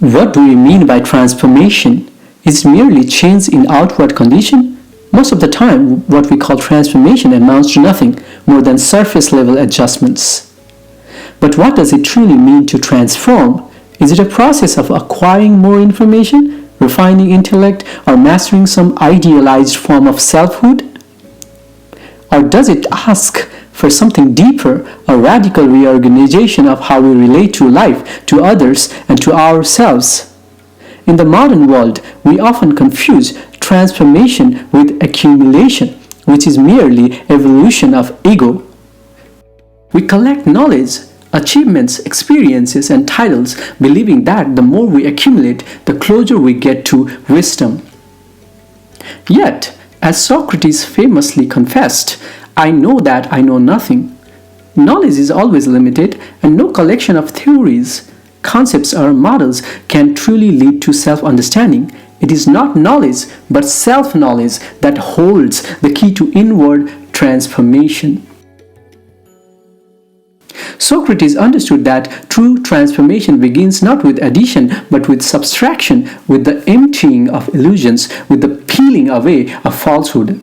What do we mean by transformation? Is it merely change in outward condition? Most of the time, what we call transformation amounts to nothing more than surface-level adjustments. But what does it truly mean to transform? Is it a process of acquiring more information, refining intellect, or mastering some idealized form of selfhood? Or does it ask for something deeper, a radical reorganization of how we relate to life, to others, and to ourselves? In the modern world, we often confuse transformation with accumulation, which is merely evolution of ego. We collect knowledge, achievements, experiences, and titles, believing that the more we accumulate, the closer we get to wisdom. Yet, as Socrates famously confessed, "I know that I know nothing." Knowledge is always limited, and no collection of theories, concepts, or models can truly lead to self-understanding. It is not knowledge, but self-knowledge that holds the key to inward transformation. Socrates understood that true transformation begins not with addition, but with subtraction, with the emptying of illusions, with the peeling away of falsehood.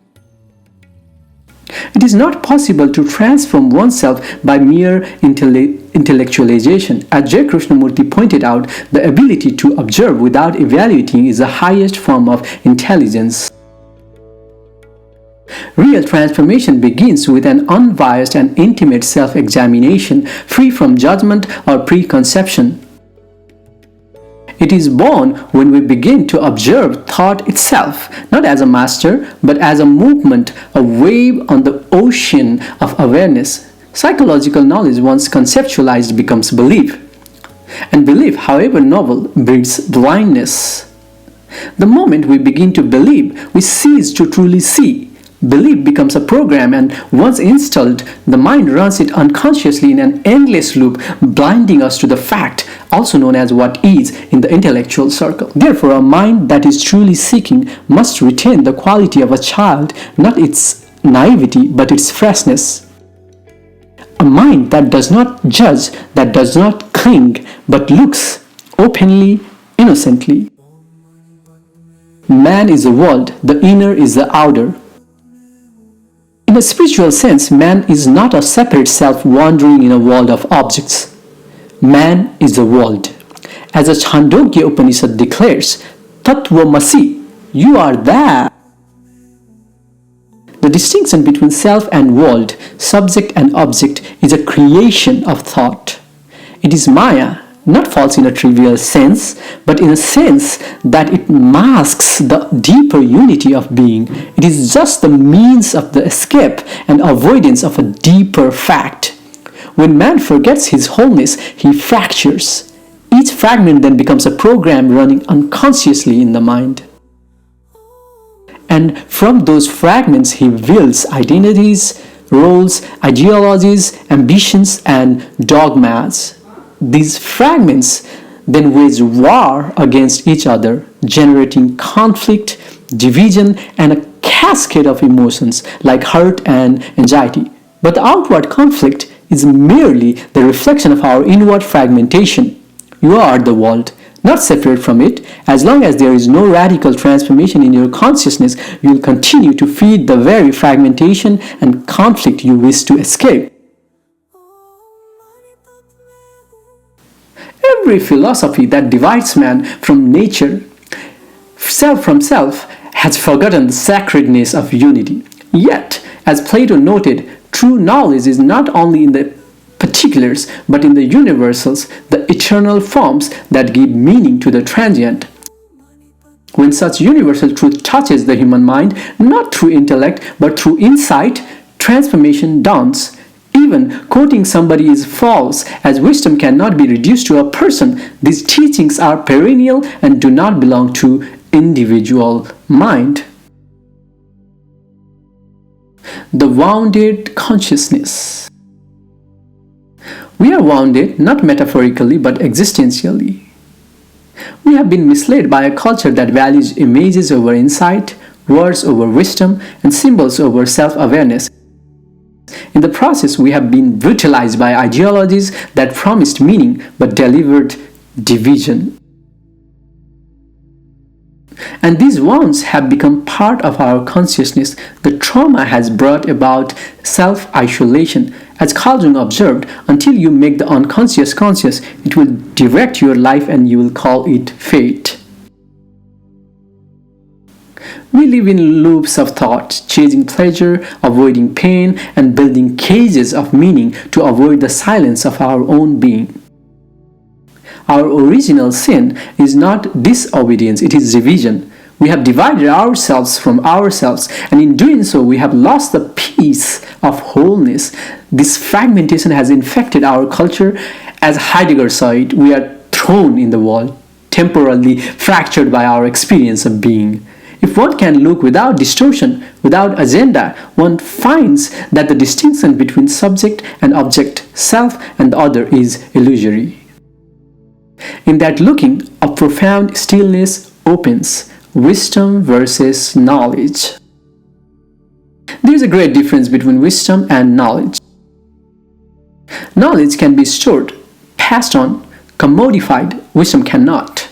It is not possible to transform oneself by mere intellectualization. As J. Krishnamurti pointed out, the ability to observe without evaluating is the highest form of intelligence. Real transformation begins with an unbiased and intimate self-examination, free from judgment or preconception. It is born when we begin to observe thought itself, not as a master, but as a movement, a wave on the ocean of awareness. Psychological knowledge, once conceptualized, becomes belief. And belief, however novel, breeds blindness. The moment we begin to believe, we cease to truly see. Belief becomes a program, and once installed, the mind runs it unconsciously in an endless loop, blinding us to the fact, also known as what is, in the intellectual circle. Therefore, a mind that is truly seeking must retain the quality of a child, not its naivety, but its freshness. A mind that does not judge, that does not cling, but looks openly, innocently. Man is the world, the inner is the outer. In a spiritual sense, man is not a separate self wandering in a world of objects. Man is the world. As the Chandogya Upanishad declares, Tattvamasi, you are that. The distinction between self and world, subject and object, is a creation of thought. It is Maya, not false in a trivial sense, but in a sense that it masks the deeper unity of being. It is just the means of the escape and avoidance of a deeper fact. When man forgets his wholeness, he fractures. Each fragment then becomes a program running unconsciously in the mind. And from those fragments he wields identities, roles, ideologies, ambitions, and dogmas. These fragments then wage war against each other, generating conflict, division, and a cascade of emotions like hurt and anxiety. But the outward conflict is merely the reflection of our inward fragmentation. You are the world, not separate from it. As long as there is no radical transformation in your consciousness, you will continue to feed the very fragmentation and conflict you wish to escape. Every philosophy that divides man from nature, self from self, has forgotten the sacredness of unity. Yet, as Plato noted, true knowledge is not only in the particulars, but in the universals, the eternal forms that give meaning to the transient. When such universal truth touches the human mind, not through intellect, but through insight, transformation dawns. Even quoting somebody is false, as wisdom cannot be reduced to a person. These teachings are perennial and do not belong to individual mind. The wounded consciousness. We are wounded not metaphorically but existentially. We have been misled by a culture that values images over insight, words over wisdom, and symbols over self-awareness. In the process, we have been brutalized by ideologies that promised meaning but delivered division. And these wounds have become part of our consciousness. The trauma has brought about self-isolation. As Carl Jung observed, until you make the unconscious conscious, it will direct your life and you will call it fate. We live in loops of thought, chasing pleasure, avoiding pain, and building cages of meaning to avoid the silence of our own being. Our original sin is not disobedience, it is division. We have divided ourselves from ourselves, and in doing so, we have lost the peace of wholeness. This fragmentation has infected our culture. As Heidegger saw it, we are thrown in the wall, temporarily fractured by our experience of being. If one can look without distortion, without agenda, one finds that the distinction between subject and object, self and the other, is illusory. In that looking, a profound stillness opens, wisdom versus knowledge. There is a great difference between wisdom and knowledge. Knowledge can be stored, passed on, commodified. Wisdom cannot.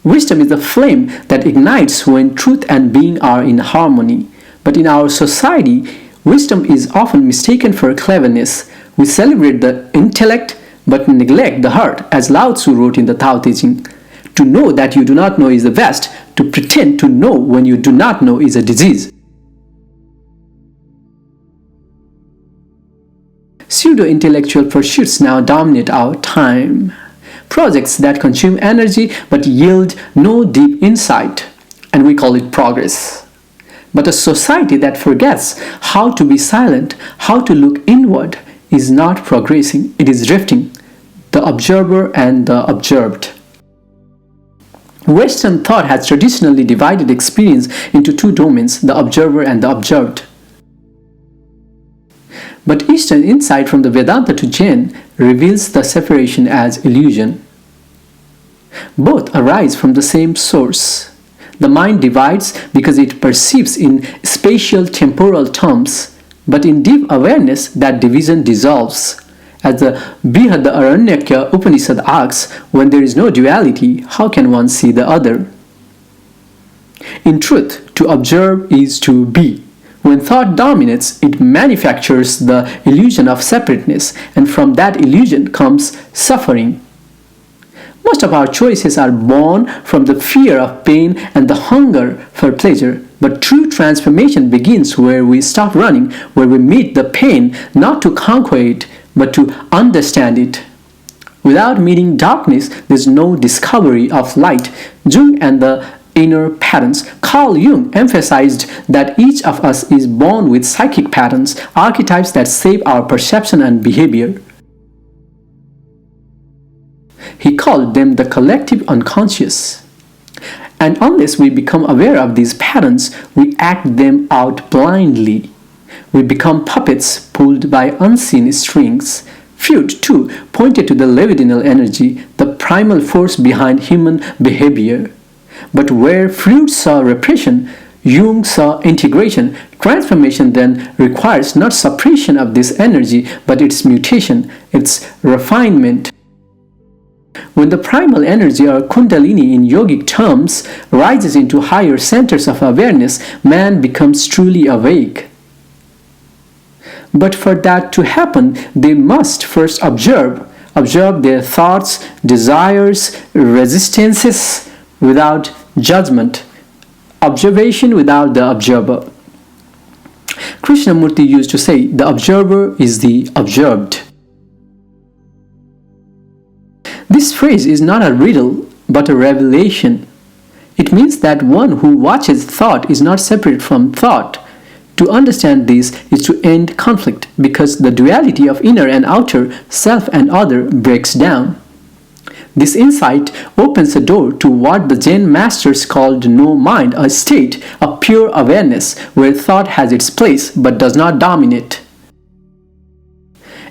Wisdom is the flame that ignites when truth and being are in harmony. But in our society, wisdom is often mistaken for cleverness. We celebrate the intellect but neglect the heart, as Lao Tzu wrote in the Tao Te Ching. To know that you do not know is the best. To pretend to know when you do not know is a disease. Pseudo-intellectual pursuits now dominate our time. Projects that consume energy but yield no deep insight, and we call it progress. But a society that forgets how to be silent, how to look inward, is not progressing, it is drifting, the observer and the observed. Western thought has traditionally divided experience into two domains, the observer and the observed. But Eastern insight from the Vedanta to Jain reveals the separation as illusion. Both arise from the same source. The mind divides because it perceives in spatial temporal terms, but in deep awareness that division dissolves. As the Brihadaranyaka Upanishad asks, when there is no duality, how can one see the other? In truth, to observe is to be. When thought dominates, it manufactures the illusion of separateness, and from that illusion comes suffering. Most of our choices are born from the fear of pain and the hunger for pleasure, but true transformation begins where we stop running, where we meet the pain not to conquer it, but to understand it. Without meeting darkness, there is no discovery of light. Jung and the inner patterns. Carl Jung emphasized that each of us is born with psychic patterns, archetypes that shape our perception and behavior. He called them the collective unconscious. And unless we become aware of these patterns, we act them out blindly. We become puppets pulled by unseen strings. Freud, too, pointed to the libidinal energy, the primal force behind human behavior. But where Freud saw repression, Jung saw integration. Transformation then requires not suppression of this energy, but its mutation, its refinement. When the primal energy, or kundalini in yogic terms, rises into higher centers of awareness, man becomes truly awake. But for that to happen, they must first observe their thoughts, desires, resistances without judgment, observation without the observer. Krishnamurti used to say, the observer is the observed. This phrase is not a riddle, but a revelation. It means that one who watches thought is not separate from thought. To understand this is to end conflict, because the duality of inner and outer, self and other, breaks down. This insight opens the door to what the Jain masters called no mind, a state of pure awareness where thought has its place but does not dominate.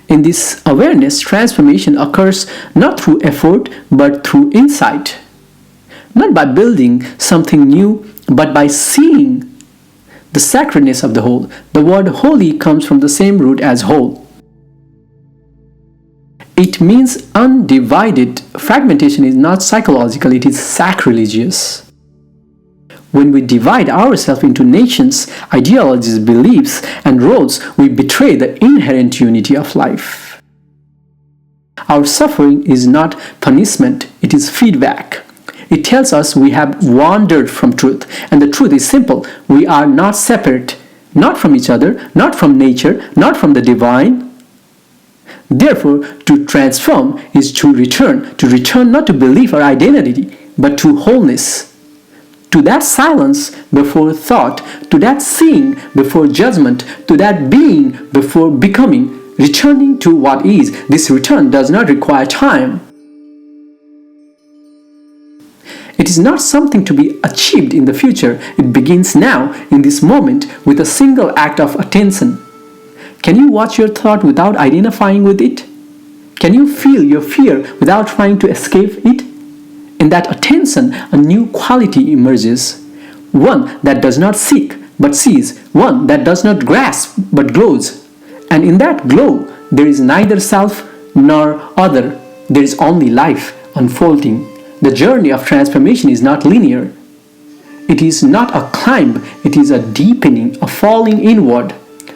In this awareness, transformation occurs not through effort but through insight. Not by building something new, but by seeing the sacredness of the whole. The word holy comes from the same root as whole. It means undivided. Fragmentation is not psychological, it is sacrilegious. When we divide ourselves into nations, ideologies, beliefs, and roles, we betray the inherent unity of life. Our suffering is not punishment, it is feedback. It tells us we have wandered from truth, and the truth is simple. We are not separate, not from each other, not from nature, not from the divine. Therefore, to transform is to return not to belief or identity, but to wholeness. To that silence before thought, to that seeing before judgment, to that being before becoming, returning to what is. This return does not require time. It is not something to be achieved in the future. It begins now, in this moment, with a single act of attention. Can you watch your thought without identifying with it? Can you feel your fear without trying to escape it? In that attention, a new quality emerges. One that does not seek, but sees. One that does not grasp, but glows. And in that glow, there is neither self nor other. There is only life unfolding. The journey of transformation is not linear. It is not a climb, it is a deepening, a falling inward,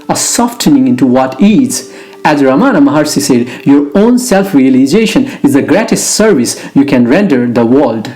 a softening into what is. As Ramana Maharshi said, your own self-realization is the greatest service you can render the world.